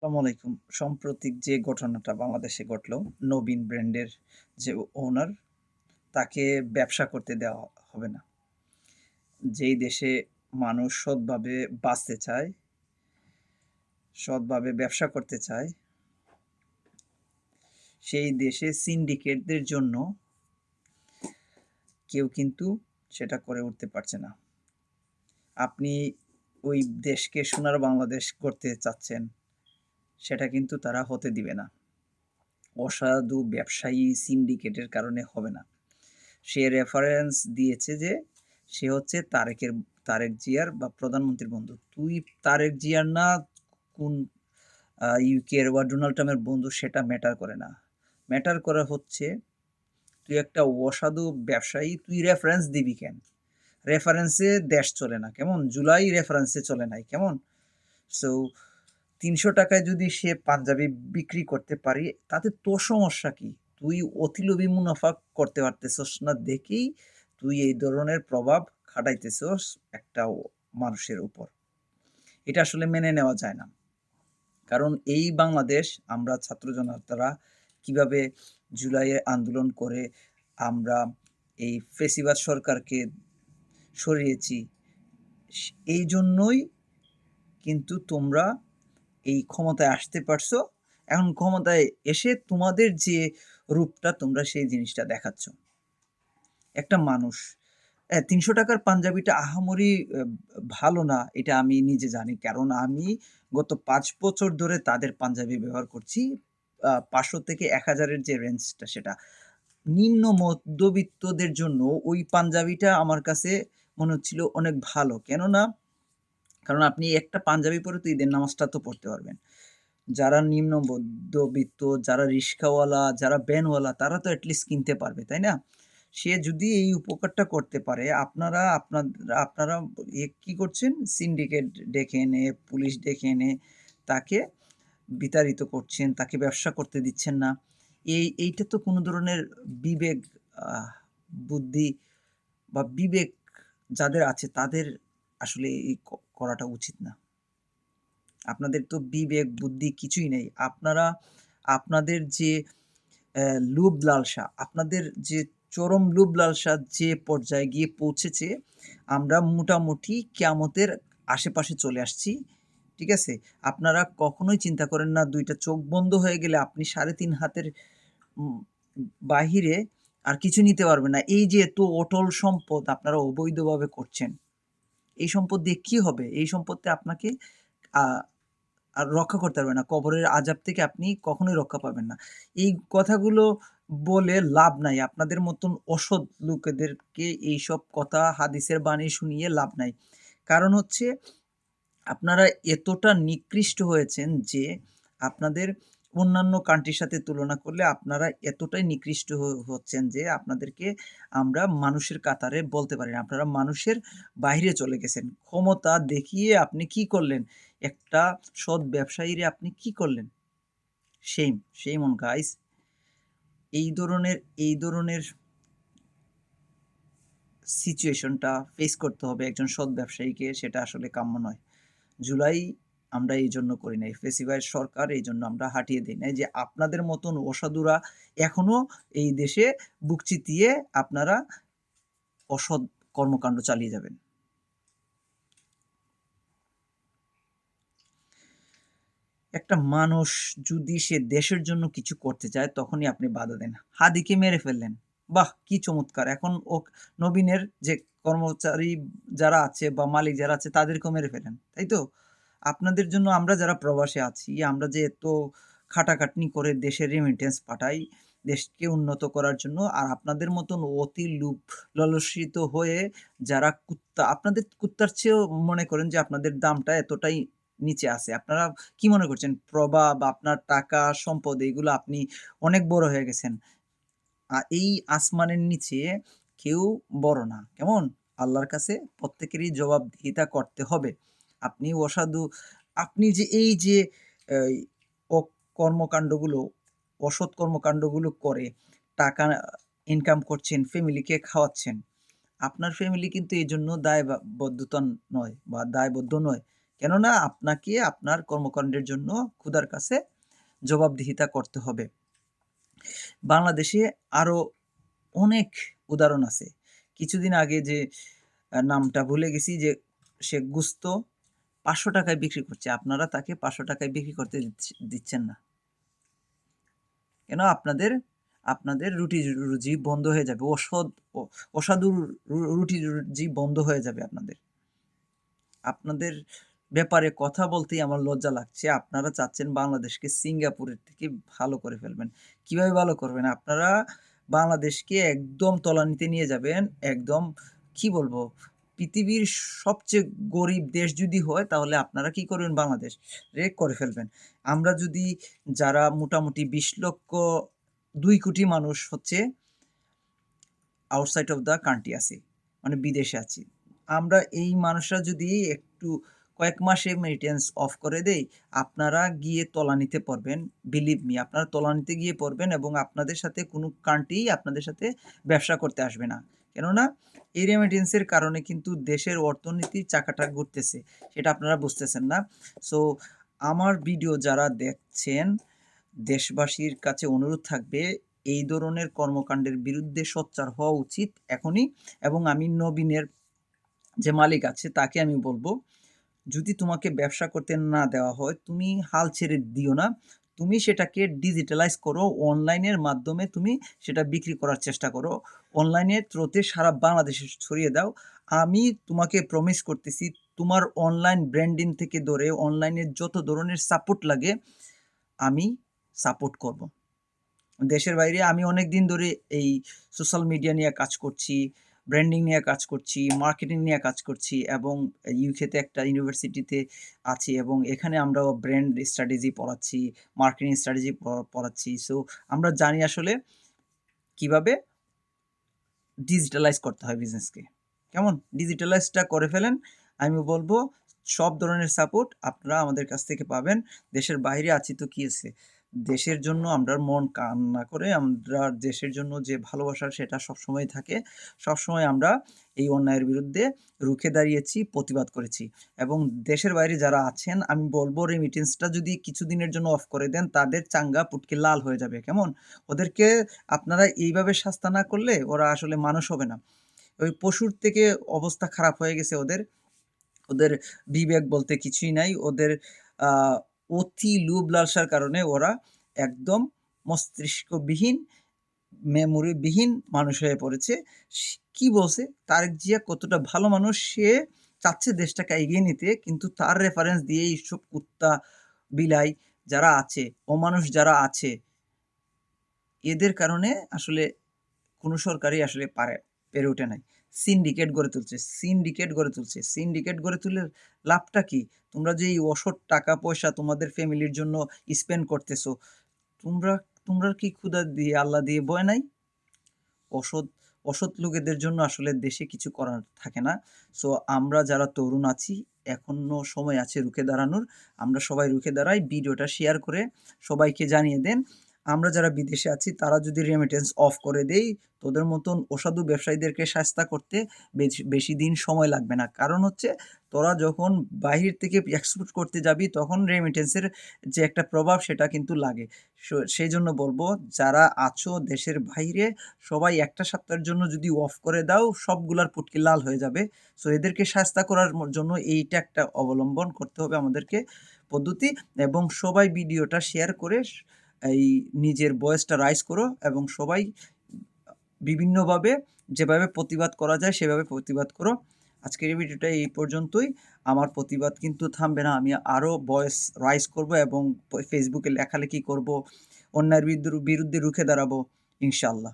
আসসালামু আলাইকুম। সাম্প্রতিক যে ঘটনাটা বাংলাদেশে ঘটলো, নবীন ব্র্যান্ডের যে ওনার, তাকে ব্যবসা করতে দেওয়া হবে না। যেই দেশে মানুষ সৎভাবে বাঁচতে চায়, সৎভাবে ব্যবসা করতে চায়, সেই দেশে সিন্ডিকেটদের জন্য কেউ কিন্তু সেটা করে উঠতে পারছে না। আপনি ওই দেশকে সোনার বাংলাদেশ করতে চাচ্ছেন, সেটা কিন্তু তারা হতে দিবে না। অসাধু ব্যবসায়ী সিন্ডিকেটের কারণে হবে না। সে রেফারেন্স দিয়েছে যে সে হচ্ছে তারেক জিয়ার বা প্রধানমন্ত্রীর বন্ধু। তুই তারেক জিয়ার না কোন ইউকের বা ডোনাল্ড ট্রাম্পের বন্ধু সেটা ম্যাটার করে না। ম্যাটার করে হচ্ছে তুই একটা অসাধু ব্যবসায়ী, তুই রেফারেন্স দিবি কেন? রেফারেন্সে দেশ চলে না, কেমন? জুলাই রেফারেন্সে চলে নাই, কেমন? সো ৳৩০০ যদি সে পাঞ্জাবি বিক্রি করতে পারি, তাতে তোর সমস্যা কি? তুই অতিলোভী মুনাফা করতে পারতেছস না দেখেই তুই এই ধরনের প্রভাব খাটাইতেছস একটা মানুষের উপর। এটা আসলে মেনে নেওয়া যায় না। কারণ এই বাংলাদেশ আমরা ছাত্র জনতারা কিভাবে জুলাইয়ে আন্দোলন করে আমরা এই ফ্যাসিবাদ সরকারকে সরিয়েছি, এইজন্যই কিন্তু তোমরা এই ক্ষমতায় আসতে পারছো। এখন ক্ষমতায় এসে তোমাদের যে রূপটা তোমরা সেই জিনিসটা দেখাচ্ছ। একটা মানুষ ৳৩০০ পাঞ্জাবিটা আহামরি ভালো না, এটা আমি নিজে জানি। কারণ আমি গত ৫ বছর ধরে তাদের পাঞ্জাবি ব্যবহার করছি। ৫০০ থেকে ১,০০০ এর যে রেঞ্জটা সেটা। নিম্ন মধ্যবিত্তদের জন্য ওই পাঞ্জাবিটা আমার কাছে মনে হচ্ছিল অনেক ভালো। কেননা কারণ আপনি একটা পাঞ্জাবি পরে তো ঈদের নামাজটা তো পড়তে পারবেন। যারা নিম্ন মধ্যবিত্ত, যারা রিক্শাওয়ালা, যারা ভ্যানওয়ালা তারা তো এটলিস্ট কিনতে পারবে, তাই না? সে যদি এই উপকারটা করতে পারে, আপনারা কি করছেন? সিন্ডিকেট ডেকে এনে, পুলিশ ডেকে এনে তাকে বিতাড়িত করছেন, তাকে ব্যবসা করতে দিচ্ছেন না। এইটা তো কোনো ধরনের বিবেক, আহ বুদ্ধি বা বিবেক যাদের আছে তাদের আসলে এই করাটা উচিত না। আপনাদের তো বিবেক, বুদ্ধি কিছুই নেই। আপনাদের যে লোভ লালসা, আপনাদের যে চরম লোভ লালসা যে পর্যায়ে গিয়ে পৌঁছেছে, আমরা মোটামুটি কিয়ামতের আশেপাশে চলে আসছি। ঠিক আছে? আপনারা কখনোই চিন্তা করেন না ২ টা চোখ বন্ধ হয়ে গেলে আপনি ৩.৫ হাতের উম বাহিরে আর কিছু নিতে পারবেন না। এই যে এত অটল সম্পদ আপনারা অবৈধভাবে করছেন, এই সম্পদ দিয়ে কি হবে? এই সম্পদে আপনাকে আ আর রক্ষা করতে পারবে না। কবরের আযাব থেকে আপনি কখনোই রক্ষা পাবেন না। এই কথাগুলো বলে লাভ নাই। আপনাদের মতন অসৎ লোকেদেরকে এইসব কথা হাদিসের বাণী শুনিয়ে লাভ নাই। কারণ হচ্ছে আপনারা এতটা নিকৃষ্ট হয়েছেন যে আপনাদের অন্যান্য কান্ট্রির সাথে তুলনা করলে আপনারা এতটাই নিকৃষ্ট হচ্ছেন যে আপনাদেরকে আমরা মানুষের কাতারে বলতে পারি না। আপনারা মানুষের বাহিরে চলে গেছেন। ক্ষমতা দেখিয়ে আপনি কি করলেন? একটা সৎ ব্যবসায়ীরে আপনি কি করলেন? Same, same on guys. এই ধরনের সিচুয়েশনটা ফেস করতে হবে একজন সৎ ব্যবসায়ীকে, সেটা আসলে কাম্য নয়। জুলাই আমরা এইজন্য করি নাই। ফেসিবাদ সরকার এইজন্য আমরা হাঁটিয়ে দেই নাই যে আপনাদের মতন অসাধুরা এখনো এই দেশে বুক চিতিয়ে আপনারা অসৎ কর্মকাণ্ড চালিয়ে যাবেন। একটা মানুষ যদি সে দেশের জন্য কিছু করতে চায় তখনই আপনি বাধা দেন। হাদিকে মেরে ফেললেন। বাহ! কি চমৎকার! এখন নবীনের যে কর্মচারী যারা আছে বা মালিক যারা আছে তাদেরকেও মেরে ফেলেন। তাই তো? আপনাদের জন্য আমরা যারা প্রবাসে আছি, আমরা যে এত খাটাখাটনি করে দেশের রেমিটেন্স পাঠাই, দেশকে উন্নত করার জন্য। আর আপনাদের মতন অতি লালসিত হয়ে যারা আপনাদের কুত্তার চেয়েও মনে করেন যে আপনাদের দামটা এতটাই নিচে আছে। আপনারা কি মনে করছেন? প্রভাব, আপনার টাকা, সম্পদ এগুলো আপনি অনেক বড় হয়ে গেছেন। এই আসমানের নিচে কেউ বড় না। কেমন? আল্লাহর কাছে প্রত্যেকেরই জবাবদিহিতা করতে হবে। আপনি অসাধু, আপনি যে এই যে এই কর্মকাণ্ডগুলো, অসৎ কর্মকাণ্ডগুলো করে টাকা ইনকাম করছেন, ফ্যামিলিকে খাওয়াচ্ছেন। আপনার ফ্যামিলি কিন্তু এজন্য দায়বদ্ধতা নয় বা দায়বদ্ধ নয়। কেননা আপনাকে আপনার কর্মকাণ্ডের জন্য খোদার কাছে জবাবদিহিতা করতে হবে। বাংলাদেশে আরও অনেক উদাহরণ আছে। কিছুদিন আগে যে নামটা ভুলে গেছি, যে সে গোস্ত ৳৫০০ বিক্রি করছে। আপনারা তাকে ৳৫০০ বিক্রি করতে দিচ্ছেন না। কেন? আপনাদের রুটি-রুজি বন্ধ হয়ে যাবে। অসাধু রুটি-রুজি বন্ধ হয়ে যাবে আপনাদের। আপনাদের ব্যাপারে কথা বলতেই আমার লজ্জা লাগছে। আপনারা চাচ্ছেন বাংলাদেশকে সিঙ্গাপুরের থেকে ভালো করে ফেলবেন। কিভাবে ভালো করবেন? আপনারা বাংলাদেশকে একদম তলানিতে নিয়ে যাবেন। একদম কি বলবো? পৃথিবীর সবচেয়ে গরিব দেশ যদি হয়, তাহলে আপনারা কি করবেন? বাংলাদেশ করে ফেলবেন। আমরা যদি যারা মোটামুটি ২০ লক্ষ ২ কোটি মানুষ হচ্ছে আউটসাইড অফ দ্য কান্ট্রি আছি, মানে বিদেশে আছি। আমরা এই মানুষরা যদি একটু কয়েক মাসে রেমিটেন্স অফ করে দেই, আপনারা গিয়ে তলানিতে পড়বেন। বিলিভ মি, আপনারা তলানিতে গিয়ে পড়বেন এবং আপনাদের সাথে কোনো কান্ট্রি আপনাদের সাথে ব্যবসা করতে আসবে না। কেননা এই রেমিটেন্সের কারণে কিন্তু দেশের অর্থনীতির চাকাটা ঘুরতেছে। সেটা আপনারা বুঝতেছেন না। সো আমার ভিডিও যারা দেখছেন, দেশবাসীর কাছে অনুরোধ থাকবে, এই ধরনের কর্মকাণ্ডের বিরুদ্ধে সোচ্চার হওয়া উচিত এখনই। এবং আমি নবীনের যে মালিক আছে তাকে আমি বলব, যদি তোমাকে ব্যবসা করতে না দেওয়া হয়, তুমি হাল ছেড়ে দিও না। তুমি সেটাকে ডিজিটালাইজ করো। অনলাইনের মাধ্যমে তুমি সেটা বিক্রি করার চেষ্টা করো। অনলাইনের থ্রুতে সারা বাংলাদেশে ছড়িয়ে দাও। আমি তোমাকে প্রমিস করতেছি, তোমার অনলাইন ব্র্যান্ডিং থেকে ধরে অনলাইনের যত ধরনের সাপোর্ট লাগে আমি সাপোর্ট করব। দেশের বাইরে আমি অনেকদিন ধরে এই সোশ্যাল মিডিয়া নিয়ে কাজ করছি, ব্র্যান্ডিং নিয়ে কাজ করছি, মার্কেটিং নিয়ে কাজ করছি এবং ইউকেতে একটা ইউনিভার্সিটিতে আছি এবং এখানে আমরাও ব্র্যান্ড স্ট্র্যাটেজি পড়াচ্ছি, মার্কেটিং স্ট্র্যাটেজি পড়াচ্ছি। সো আমরা জানি আসলে কিভাবে ডিজিটালাইজ করতে হয় বিজনেসকে। কেমন? ডিজিটালাইজটা করে ফেলেন। আমি বলব সব ধরনের সাপোর্ট আপনারা আমাদের কাছ থেকে পাবেন। দেশের বাইরে আছি তো কি হইছে? দেশের জন্য আমরা মন কান্না করে আমরা দেশের জন্য যে ভালোবাসা সেটা সবসময় থাকে। সবসময় আমরা এই অন্যায়ের বিরুদ্ধে রুখে দাঁড়িয়েছি, প্রতিবাদ করেছি এবং দেশের বাইরে যারা আছেন আমি বলব রেমিটেন্সটা যদি কিছুদিনের জন্য অফ করে দেন, তাদের চাঙ্গা পুটকি লাল হয়ে যাবে। কেমন? ওদেরকে আপনারা এইভাবে শাস্তা না করলে ওরা আসলে মানুষ হবে না। ওই পশুর থেকে অবস্থা খারাপ হয়ে গেছে ওদের। ওদের বিবেক বলতে কিছুই নাই। ওদের আ অতি লোভ লালসার কারণে ওরা একদম মস্তিষ্কবিহীন, মেমোরিবিহীন মানুষ হয়ে পড়েছে। কি বলছে? তারেক জিয়া কতটা ভালো মানুষ, সে চাচ্ছে দেশটাকে এগিয়ে নিতে, কিন্তু তার রেফারেন্স দিয়ে এইসব কুত্তা, বিলাই যারা আছে, অমানুষ যারা আছে, এদের কারণে আসলে কোনো সরকারই আসলে পেরে ওঠে নাই। সিন্ডিকেট গড়ে তুলছে। সিন্ডিকেট গড়ে তুলে লাভটা কি? তোমরা যে এই অসৎ টাকা-পয়সা তোমাদের ফ্যামিলির জন্য স্পেন্ড করতেছো, তোমরা তোমরা কি ক্ষুধা দিয়ে আল্লাহ দিয়ে ভয় নাই? অসৎ অসৎ লোকেদের জন্য আসলে দেশে কিছু করার থাকে না। সো আমরা যারা তরুণ আছি, এখনো সময় আছে রুখে দাঁড়ানোর। আমরা সবাই রুখে দাঁড়াই। ভিডিওটা শেয়ার করে সবাইকে জানিয়ে দেন। আমরা যারা বিদেশে আছি তারা যদি রেমিটেন্স অফ করে দেই, তোদের মতন অসাধু ব্যবসায়ীদেরকে শায়েস্তা করতে বেশি দিন সময় লাগবে না। কারণ হচ্ছে তোরা যখন বাহির থেকে এক্সপোর্ট করতে যাবি তখন রেমিটেন্সের যে একটা প্রভাব সেটা কিন্তু লাগে। সেইজন্য বলবো, যারা আছো দেশের বাইরে, সবাই একটা সপ্তাহের জন্য যদি অফ করে দাও, সবগুলার পুটকি লাল হয়ে যাবে। সো এদেরকে শায়েস্তা করার জন্য এইটা একটা অবলম্বন করতে হবে আমাদেরকে পদ্ধতি। এবং সবাই ভিডিওটা শেয়ার করে এই নিজের ভয়েসটা রাইজ করো এবং সবাই বিভিন্নভাবে যেভাবে প্রতিবাদ করা যায় সেভাবে প্রতিবাদ করো। আজকের এই ভিডিওটা এই পর্যন্তই। আমার প্রতিবাদ কিন্তু থামবে না। আমি আরও ভয়েস রাইজ করব এবং ফেসবুকে লেখালেখি করব, অন্যায়ের বিরুদ্ধে রুখে দাঁড়াবো ইনশাআল্লাহ।